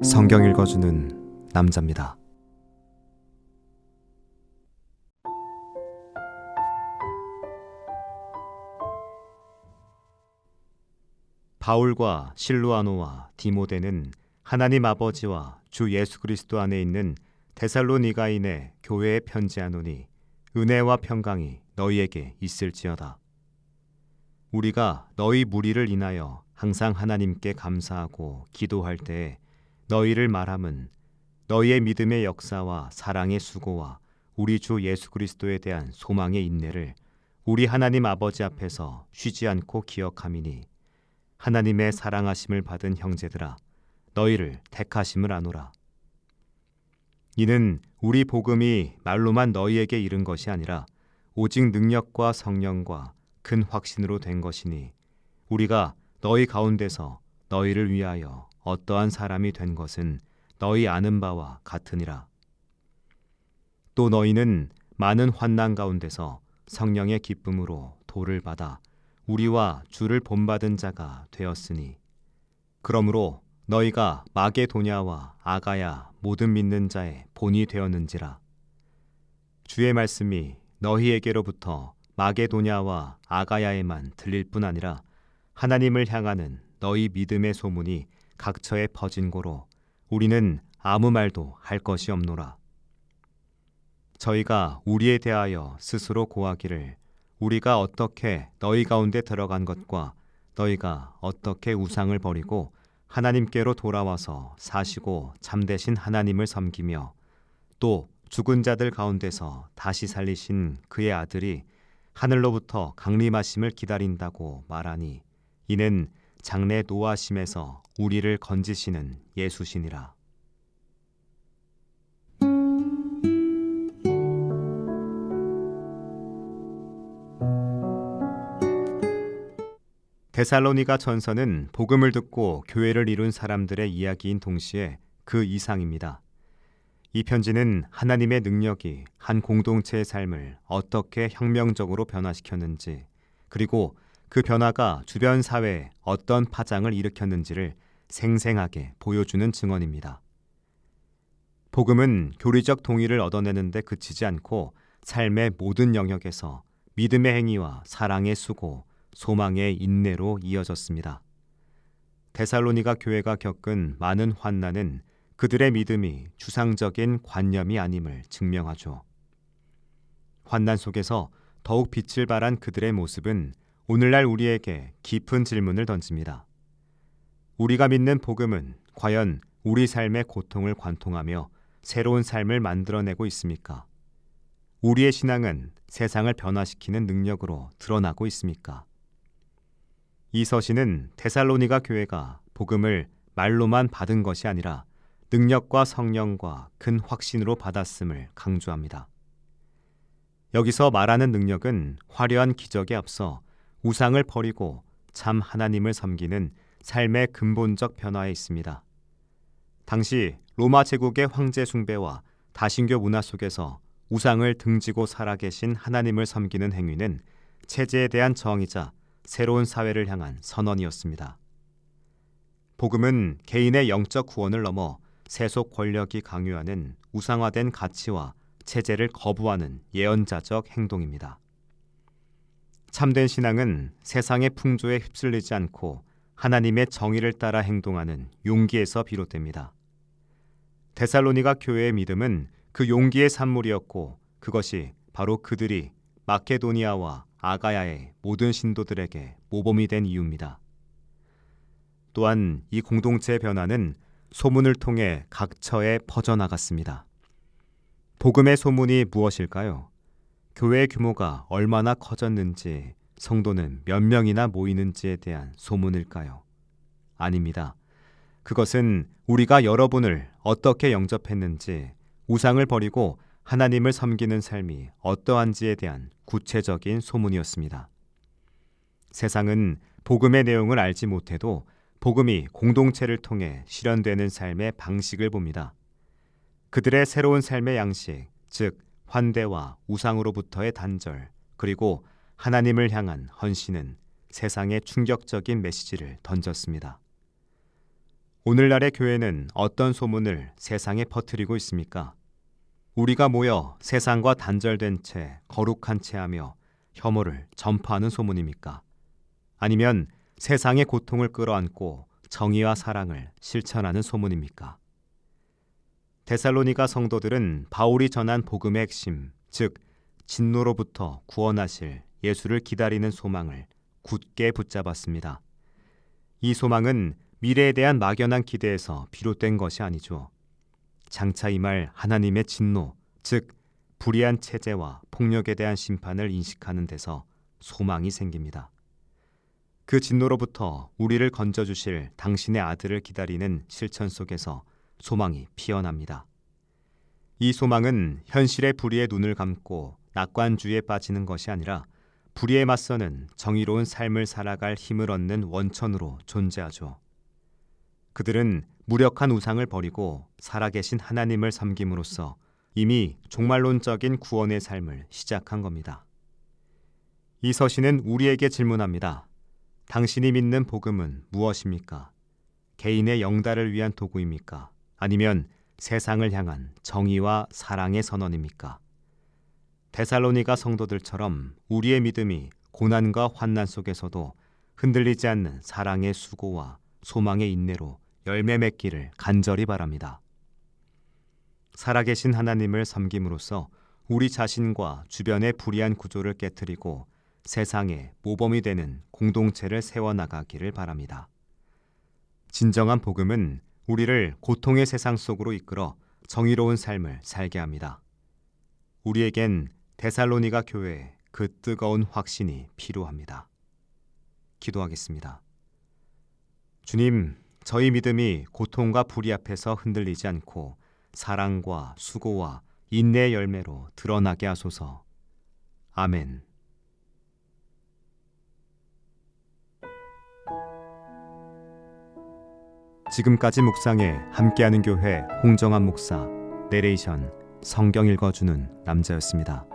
성경 읽어주는 남자입니다. 바울과 실루아노와 디모데는 하나님 아버지와 주 예수 그리스도 안에 있는 데살로니가인의 교회에 편지하노니 은혜와 평강이 너희에게 있을지어다. 우리가 너희 무리를 인하여 항상 하나님께 감사하고 기도할 때에 너희를 말함은 너희의 믿음의 역사와 사랑의 수고와 우리 주 예수 그리스도에 대한 소망의 인내를 우리 하나님 아버지 앞에서 쉬지 않고 기억함이니 하나님의 사랑하심을 받은 형제들아 너희를 택하심을 아노라. 이는 우리 복음이 말로만 너희에게 이른 것이 아니라 오직 능력과 성령과 큰 확신으로 된 것이니 우리가 너희 가운데서 너희를 위하여 어떠한 사람이 된 것은 너희 아는 바와 같으니라. 또 너희는 많은 환난 가운데서 성령의 기쁨으로 도를 받아 우리와 주를 본받은 자가 되었으니 그러므로 너희가 마게도냐와 아가야 모든 믿는 자의 본이 되었는지라. 주의 말씀이 너희에게로부터 마게도냐와 아가야에만 들릴 뿐 아니라 하나님을 향하는 너희 믿음의 소문이 각처에 퍼진 고로 우리는 아무 말도 할 것이 없노라. 저희가 우리에 대하여 스스로 고하기를 우리가 어떻게 너희 가운데 들어간 것과 너희가 어떻게 우상을 버리고 하나님께로 돌아와서 사시고 참되신 하나님을 섬기며 또 죽은 자들 가운데서 다시 살리신 그의 아들이 하늘로부터 강림하심을 기다린다고 말하니 이는 장래 노하심에서 우리를 건지시는 예수시니라. 데살로니가 전서는 복음을 듣고 교회를 이룬 사람들의 이야기인 동시에 그 이상입니다. 이 편지는 하나님의 능력이 한 공동체의 삶을 어떻게 혁명적으로 변화시켰는지 그리고 그 변화가 주변 사회에 어떤 파장을 일으켰는지를 생생하게 보여주는 증언입니다. 복음은 교리적 동의를 얻어내는 데 그치지 않고 삶의 모든 영역에서 믿음의 행위와 사랑의 수고, 소망의 인내로 이어졌습니다. 데살로니가 교회가 겪은 많은 환난은 그들의 믿음이 추상적인 관념이 아님을 증명하죠. 환난 속에서 더욱 빛을 발한 그들의 모습은 오늘날 우리에게 깊은 질문을 던집니다. 우리가 믿는 복음은 과연 우리 삶의 고통을 관통하며 새로운 삶을 만들어내고 있습니까? 우리의 신앙은 세상을 변화시키는 능력으로 드러나고 있습니까? 이 서신은 데살로니가 교회가 복음을 말로만 받은 것이 아니라 능력과 성령과 큰 확신으로 받았음을 강조합니다. 여기서 말하는 능력은 화려한 기적에 앞서 우상을 버리고 참 하나님을 섬기는 삶의 근본적 변화에 있습니다. 당시 로마 제국의 황제 숭배와 다신교 문화 속에서 우상을 등지고 살아계신 하나님을 섬기는 행위는 체제에 대한 저항이자 새로운 사회를 향한 선언이었습니다. 복음은 개인의 영적 구원을 넘어 세속 권력이 강요하는 우상화된 가치와 체제를 거부하는 예언자적 행동입니다. 참된 신앙은 세상의 풍조에 휩쓸리지 않고 하나님의 정의를 따라 행동하는 용기에서 비롯됩니다. 데살로니가 교회의 믿음은 그 용기의 산물이었고 그것이 바로 그들이 마케도니아와 아가야의 모든 신도들에게 모범이 된 이유입니다. 또한 이 공동체의 변화는 소문을 통해 각처에 퍼져나갔습니다. 복음의 소문이 무엇일까요? 교회의 규모가 얼마나 커졌는지, 성도는 몇 명이나 모이는지에 대한 소문일까요? 아닙니다. 그것은 우리가 여러분을 어떻게 영접했는지, 우상을 버리고 하나님을 섬기는 삶이 어떠한지에 대한 구체적인 소문이었습니다. 세상은 복음의 내용을 알지 못해도 복음이 공동체를 통해 실현되는 삶의 방식을 봅니다. 그들의 새로운 삶의 양식, 즉 환대와 우상으로부터의 단절, 그리고 하나님을 향한 헌신은 세상에 충격적인 메시지를 던졌습니다. 오늘날의 교회는 어떤 소문을 세상에 퍼뜨리고 있습니까? 우리가 모여 세상과 단절된 채 거룩한 채 하며 혐오를 전파하는 소문입니까? 아니면 세상의 고통을 끌어안고 정의와 사랑을 실천하는 소문입니까? 데살로니가 성도들은 바울이 전한 복음의 핵심, 즉 진노로부터 구원하실 예수를 기다리는 소망을 굳게 붙잡았습니다. 이 소망은 미래에 대한 막연한 기대에서 비롯된 것이 아니죠. 장차 임할 하나님의 진노, 즉 불의한 체제와 폭력에 대한 심판을 인식하는 데서 소망이 생깁니다. 그 진노로부터 우리를 건져주실 당신의 아들을 기다리는 실천 속에서 소망이 피어납니다. 이 소망은 현실의 불의에 눈을 감고 낙관주의에 빠지는 것이 아니라 불의에 맞서는 정의로운 삶을 살아갈 힘을 얻는 원천으로 존재하죠. 그들은 무력한 우상을 버리고 살아계신 하나님을 섬김으로써 이미 종말론적인 구원의 삶을 시작한 겁니다. 이 서신은 우리에게 질문합니다. 당신이 믿는 복음은 무엇입니까? 개인의 영달을 위한 도구입니까? 아니면 세상을 향한 정의와 사랑의 선언입니까? 데살로니가 성도들처럼 우리의 믿음이 고난과 환난 속에서도 흔들리지 않는 사랑의 수고와 소망의 인내로 열매 맺기를 간절히 바랍니다. 살아계신 하나님을 섬김으로써 우리 자신과 주변의 불의한 구조를 깨트리고 세상의 모범이 되는 공동체를 세워나가기를 바랍니다. 진정한 복음은 우리를 고통의 세상 속으로 이끌어 정의로운 삶을 살게 합니다. 우리에겐 데살로니가 교회의 그 뜨거운 확신이 필요합니다. 기도하겠습니다. 주님, 저희 믿음이 고통과 불의 앞에서 흔들리지 않고 사랑과 수고와 인내의 열매로 드러나게 하소서. 아멘. 지금까지 묵상에 함께하는 교회 홍정한 목사, 내레이션 성경 읽어주는 남자였습니다.